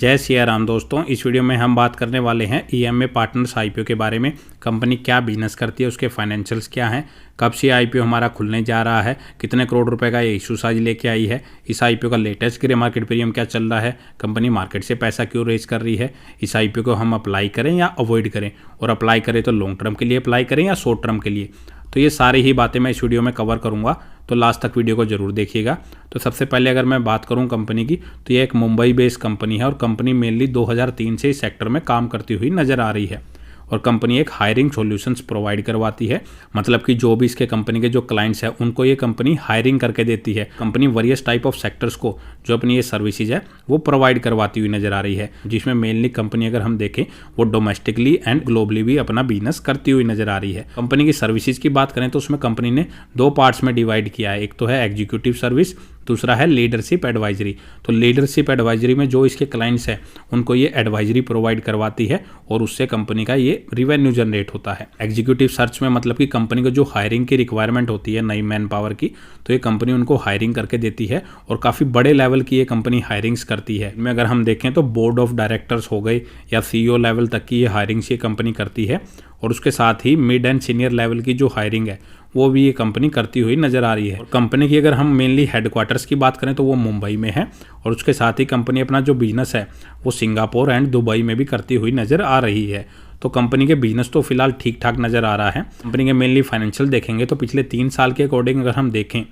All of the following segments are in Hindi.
जय सिया राम दोस्तों, इस वीडियो में हम बात करने वाले हैं ईएमए पार्टनर्स आईपीओ के बारे में। कंपनी क्या बिजनेस करती है, उसके फाइनेंशियल्स क्या हैं, कब से आईपीओ हमारा खुलने जा रहा है, कितने करोड़ रुपए का ये इशू साइज लेके आई है, इस आईपीओ का लेटेस्ट ग्रे मार्केट प्रीमियम क्या चल रहा है, कंपनी मार्केट से पैसा क्यों रेज कर रही है, इस आईपीओ को हम अप्लाई करें या अवॉइड करें, और अप्लाई करें तो लॉन्ग टर्म के लिए अप्लाई करें या शॉर्ट टर्म के लिए। तो ये सारी ही बातें मैं इस वीडियो में कवर करूंगा, तो लास्ट तक वीडियो को जरूर देखिएगा। तो सबसे पहले अगर मैं बात करूं कंपनी की, तो ये एक मुंबई बेस्ड कंपनी है और कंपनी मेनली 2003 से इस सेक्टर में काम करती हुई नजर आ रही है। और कंपनी एक हायरिंग सॉल्यूशंस प्रोवाइड करवाती है, मतलब कि जो भी इसके कंपनी के जो क्लाइंट्स हैं उनको ये कंपनी हायरिंग करके देती है। Company various type of sectors को जो अपनी ये सर्विसेज है वो प्रोवाइड करवाती हुई नजर आ रही है, जिसमें मेनली कंपनी अगर हम देखें वो डोमेस्टिकली एंड ग्लोबली भी अपना बिजनेस करती हुई नजर आ रही है। कंपनी की सर्विसेज की बात करें तो उसमें कंपनी ने दो पार्ट्स में डिवाइड किया है, एक तो है एग्जीक्यूटिव सर्विस, दूसरा है लीडरशिप एडवाइजरी। तो लीडरशिप एडवाइजरी में जो इसके क्लाइंट्स हैं उनको ये एडवाइजरी प्रोवाइड करवाती है और उससे कंपनी का ये रिवेन्यू जनरेट होता है। एग्जीक्यूटिव सर्च में मतलब कि कंपनी को जो हायरिंग की रिक्वायरमेंट होती है नई मैन पावर की, तो ये कंपनी उनको हायरिंग करके देती है और काफ़ी बड़े लेवल की ये कंपनी हायरिंग्स करती है। इनमें अगर हम देखें तो बोर्ड ऑफ डायरेक्टर्स हो गए या सीईओ लेवल तक की ये हायरिंग्स ये कंपनी करती है, और उसके साथ ही मिड एंड सीनियर लेवल की जो हायरिंग है वो भी ये कंपनी करती हुई नजर आ रही है। और कंपनी की अगर हम मेनली हेडक्वार्टर्स की बात करें तो वो मुंबई में है, और उसके साथ ही कंपनी अपना जो बिजनेस है वो सिंगापुर एंड दुबई में भी करती हुई नजर आ रही है। तो कंपनी के बिजनेस तो फिलहाल ठीक ठाक नजर आ रहा है। कंपनी के मेनली फाइनेंशियल देखेंगे तो पिछले 3 साल के अकॉर्डिंग अगर हम देखें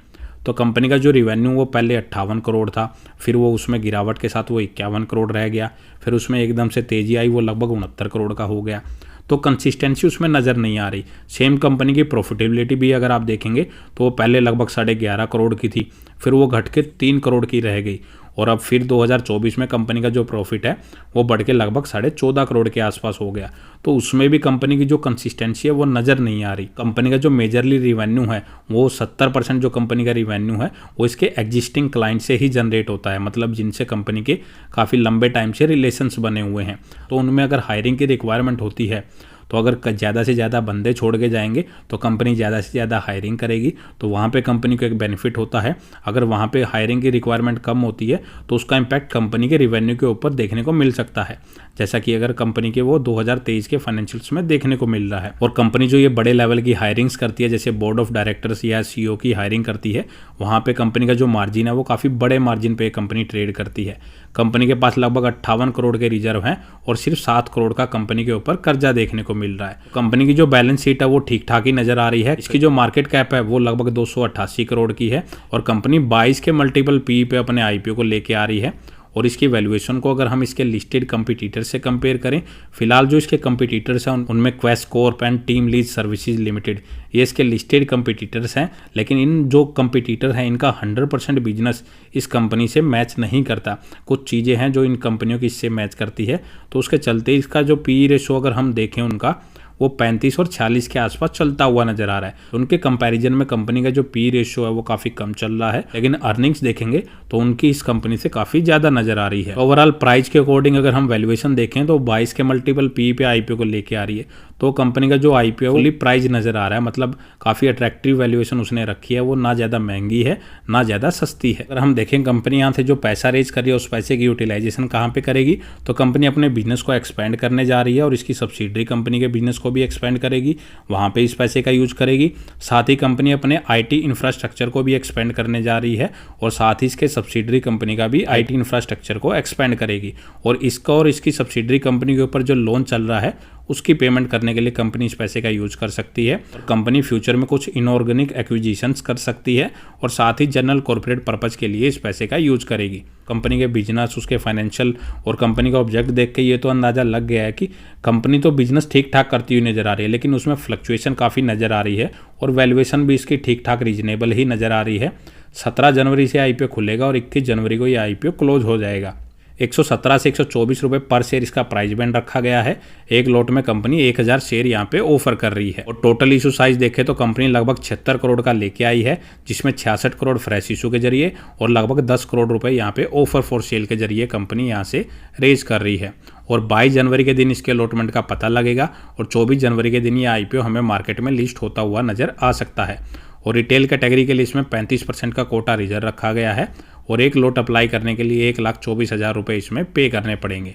तो कंपनी का जो रिवेन्यू वो पहले 58 करोड़ था, फिर वो उसमें गिरावट के साथ वो 51 करोड़ रह गया, फिर उसमें एकदम से तेजी आई, वो लगभग 69 करोड़ का हो गया। तो कंसिस्टेंसी उसमें नज़र नहीं आ रही। सेम कंपनी की प्रॉफिटेबिलिटी भी अगर आप देखेंगे तो वो पहले लगभग 11.5 करोड़ की थी, फिर वो घट के 3 करोड़ की रह गई, और अब फिर 2024 में कंपनी का जो प्रॉफिट है वो बढ़ के लगभग 14.5 करोड़ के आसपास हो गया। तो उसमें भी कंपनी की जो कंसिस्टेंसी है वो नज़र नहीं आ रही। कंपनी का जो मेजरली रिवेन्यू है वो 70% जो कंपनी का रिवेन्यू है वो इसके एग्जिस्टिंग क्लाइंट से ही जनरेट होता है, मतलब जिनसे कंपनी के काफ़ी लंबे टाइम से रिलेशंस बने हुए हैं। तो उनमें अगर हायरिंग की रिक्वायरमेंट होती है तो अगर ज़्यादा से ज़्यादा बंदे छोड़ के जाएंगे तो कंपनी ज़्यादा से ज़्यादा हायरिंग करेगी, तो वहाँ पे कंपनी को एक बेनिफिट होता है। अगर वहाँ पे हायरिंग की रिक्वायरमेंट कम होती है तो उसका इम्पैक्ट कंपनी के रिवेन्यू के ऊपर देखने को मिल सकता है, जैसा कि अगर कंपनी के वो 2023 के फाइनेंशियल्स में देखने को मिल रहा है। और कंपनी जो ये बड़े लेवल की हायरिंग्स करती है, जैसे बोर्ड ऑफ डायरेक्टर्स या सीईओ की हायरिंग करती है, वहाँ पे कंपनी का जो मार्जिन है वो काफ़ी बड़े मार्जिन पे कंपनी ट्रेड करती है। कंपनी के पास लगभग 58 करोड़ के रिजर्व हैं और सिर्फ 7 करोड़ का कंपनी के ऊपर कर्जा देखने को मिल रहा है। कंपनी की जो बैलेंस शीट है वो ठीक ठाक ही नजर आ रही है। इसकी जो मार्केट कैप है वो लगभग 288 करोड़ की है और कंपनी 22 के मल्टीपल पी पे अपने आईपीओ को लेके आ रही है। और इसकी वैल्यूएशन को अगर हम इसके लिस्टेड कंपटीटर से कंपेयर करें, फिलहाल जो इसके कंपटीटर्स हैं उनमें quest Corp and team lease services limited ये इसके लिस्टेड कंपटीटर्स हैं, लेकिन इन जो कंपटीटर हैं इनका 100% बिजनेस इस कंपनी से मैच नहीं करता। कुछ चीज़ें हैं जो इन कंपनियों की इससे मैच करती है, तो उसके चलते इसका जो पी रेशो अगर हम देखें उनका वो 35 और 46 के आसपास चलता हुआ नजर आ रहा है। उनके कंपैरिजन में कंपनी का जो पी रेशियो है वो काफ़ी कम चल रहा है, लेकिन अर्निंग्स देखेंगे तो उनकी इस कंपनी से काफ़ी ज़्यादा नजर आ रही है। ओवरऑल प्राइस के अकॉर्डिंग अगर हम वैल्यूएशन देखें तो 22 के मल्टीपल पी पे आईपीओ को लेके आ रही है, तो कंपनी का जो आईपीओ फुली प्राइस नजर आ रहा है, मतलब काफ़ी अट्रैक्टिव वैल्यूएशन उसने रखी है। वो ना ज़्यादा महंगी है ना ज़्यादा सस्ती है। अगर हम देखें कंपनी यहाँ से जो पैसा रेज कर रही है उस पैसे की यूटिलाइजेशन कहाँ पे करेगी, तो कंपनी अपने बिजनेस को एक्सपेंड करने जा रही है और इसकी सब्सिडरी कंपनी के बिजनेस को भी एक्सपेंड करेगी, वहाँ पे इस पैसे का यूज करेगी। साथ ही कंपनी अपने आईटी इंफ्रास्ट्रक्चर को भी एक्सपेंड करने जा रही है और साथ ही इसके सब्सिडरी कंपनी का भी आईटी इंफ्रास्ट्रक्चर को एक्सपेंड करेगी। और इसका और इसकी सब्सिडरी कंपनी के ऊपर जो लोन चल रहा है उसकी पेमेंट करने के लिए कंपनी इस पैसे का यूज कर सकती है। कंपनी फ्यूचर में कुछ इनऑर्गेनिक एक्विजिशंस कर सकती है और साथ ही जनरल कॉर्पोरेट पर्पज के लिए इस पैसे का यूज करेगी। कंपनी के बिजनेस, उसके फाइनेंशियल और कंपनी का ऑब्जेक्ट देख के ये तो अंदाजा लग गया है कि कंपनी तो बिजनेस ठीक ठाक करती हुई नजर आ रही है, लेकिन उसमें फ्लक्चुएशन काफ़ी नजर आ रही है और वैल्यूएशन भी इसकी ठीक ठाक रीजनेबल ही नजर आ रही है। 17 जनवरी से आईपीओ खुलेगा और 21 जनवरी को ये आईपीओ क्लोज हो जाएगा। 117 से 124 रुपये पर शेयर इसका प्राइस बैंड रखा गया है। एक लॉट में कंपनी 1000 शेयर यहाँ पे ऑफर कर रही है। और टोटल इशू साइज देखें तो कंपनी लगभग 76 करोड़ का लेके आई है, जिसमें 66 करोड़ फ्रेश इशू के जरिए और लगभग 10 करोड़ रुपए यहाँ पे ऑफर फॉर सेल के जरिए कंपनी यहाँ से रेज कर रही है। और 22 जनवरी के दिन इसके अलॉटमेंट का पता लगेगा और 24 जनवरी के दिन ये आईपीओ हमें मार्केट में लिस्ट होता हुआ नजर आ सकता है। और रिटेल कैटेगरी के लिए इसमें 35% का कोटा रिजर्व रखा गया है और एक लॉट अप्लाई करने के लिए 1,24,000 रुपये इसमें पे करने पड़ेंगे।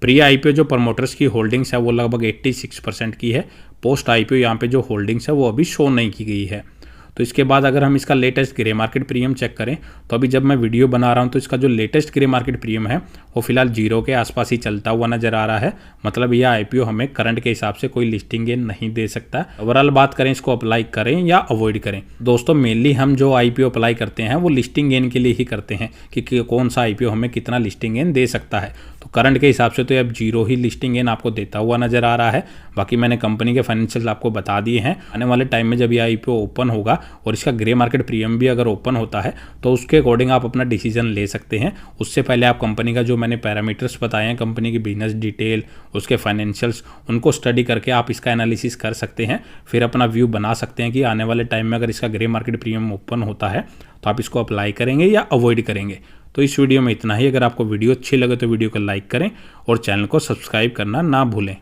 प्री आईपीओ जो प्रमोटर्स की होल्डिंग्स है वो लगभग 86% की है। पोस्ट आईपीओ यहाँ पे जो होल्डिंग्स है वो अभी शो नहीं की गई है। तो इसके बाद अगर हम इसका latest grey market premium check करें तो अभी जब मैं वीडियो बना रहा हूं तो इसका जो लेटेस्ट ग्रे मार्केट प्रीमियम है वो फिलहाल 0 के आसपास ही चलता हुआ नजर आ रहा है। मतलब यह आईपीओ हमें करंट के हिसाब से कोई लिस्टिंग गेन नहीं दे सकता। ओवरऑल बात करें इसको अप्लाई करें या अवॉइड करें, दोस्तों मेनली हम जो आईपीओ अप्लाई करते हैं वो लिस्टिंग गेन के लिए ही करते हैं कि कौन सा आईपीओ हमें कितना लिस्टिंग गेन दे सकता है। तो करंट के हिसाब से तो अब 0 ही लिस्टिंग गेन आपको देता हुआ नजर आ रहा है। बाकी मैंने कंपनी के फाइनेंशियल आपको बता दिए हैं। आने वाले टाइम में जब ये आईपीओ ओपन होगा और इसका ग्रे मार्केट प्रीमियम भी अगर ओपन होता है तो उसके अकॉर्डिंग आप अपना डिसीजन ले सकते हैं। उससे पहले आप कंपनी का जो मैंने पैरामीटर्स बताए हैं, कंपनी की बिजनेस डिटेल, उसके फाइनेंशियल्स, उनको स्टडी करके आप इसका एनालिसिस कर सकते हैं। फिर अपना व्यू बना सकते हैं कि आने वाले टाइम में अगर इसका ग्रे मार्केट प्रीमियम ओपन होता है तो आप इसको अप्लाई करेंगे या अवॉइड करेंगे। तो इस वीडियो में इतना ही। अगर आपको वीडियो अच्छी लगे तो वीडियो को लाइक करें और चैनल को सब्सक्राइब करना ना भूलें।